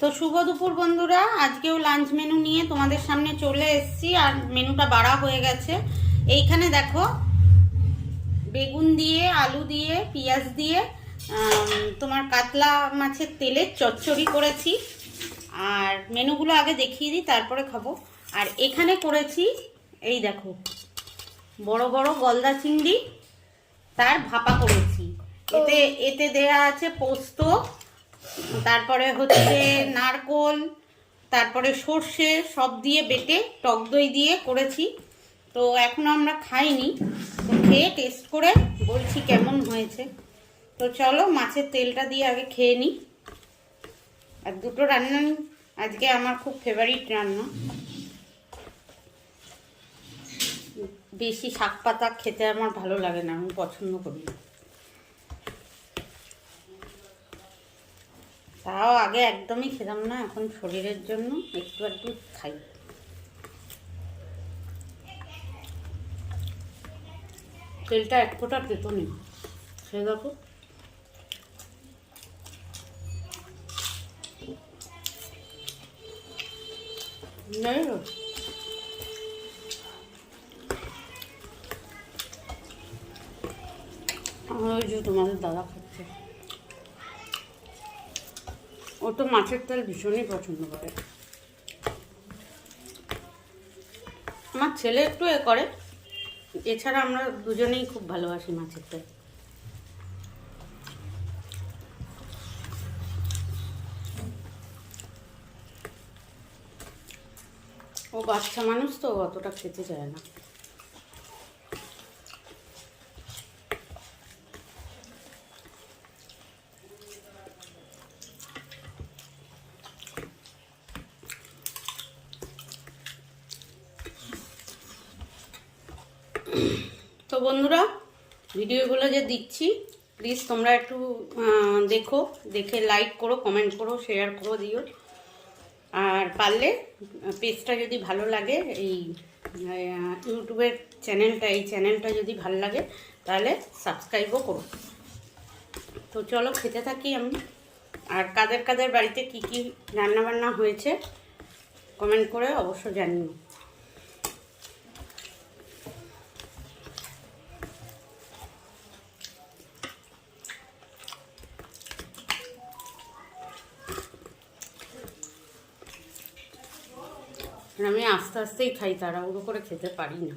তো শুভ দুপুর বন্ধুরা, আজকেও লাঞ্চ মেনু নিয়ে তোমাদের সামনে চলে এসেছি। আর মেনুটা বাড়া হয়ে গেছে। এইখানে দেখো, বেগুন দিয়ে, আলু দিয়ে, পেঁয়াজ দিয়ে তোমার কাতলা মাছের তেলের চচ্চড়ি করেছি। আর মেনুগুলো আগে দেখিয়ে দিই, তারপরে খাবো। আর এখানে করেছি, এই দেখো, বড় বড় গলদা চিংড়ি, তার ভাপা করেছি। এতে দেয়া আছে পোস্ত, তারপরে হচ্ছে নারকোল, তারপরে সর্ষে, সব দিয়ে বেটে টক দই দিয়ে করেছি। তো এখনো আমরা খাইনি, তো খেয়ে টেস্ট করে বলছি কেমন হয়েছে। তো চলো মাছের তেলটা দিয়ে আগে খেয়ে নিই। আর দুটো রান্না আজকে আমার খুব ফেভারিট রান্না। বেশি শাক পাতা খেতে আমার ভালো লাগে না, আমি পছন্দ করি না। তাও আগে একদমই খেতাম না, এখন শরীরের জন্য একটু একটু খাই। তেলটা এক ফোঁটা তেতো নেই, সে দেখো। ওই যে তোমাদের দাদা খাচ্ছে, ও তো মাছের তেল ভীষণই পছন্দ করে। আমার ছেলে একটু এ করে, এছাড়া আমরা দুজনেই খুব ভালোবাসি মাছের তেল। ও বাচ্চা মানুষ তো অতটা খেতে চায় না। তো বন্ধুরা, ভিডিওগুলো যে দিচ্ছি প্লিজ তোমরা একটু দেখো, দেখে লাইক করো, কমেন্ট করো, শেয়ার করো, দিও। আর পারলে পেজটা যদি ভালো লাগে, এই ইউটিউবের চ্যানেলটা, এই চ্যানেলটা যদি ভালো লাগে তাহলে সাবস্ক্রাইবও করো। তো চলো খেতে থাকি আমি। আর কাদের কাদের বাড়িতে কি কি রান্নাবান্না হয়েছে কমেন্ট করে অবশ্য জানিও। আমি আস্তে আস্তেই খাই, তাড়াহুড়ো করে খেতে পারি না।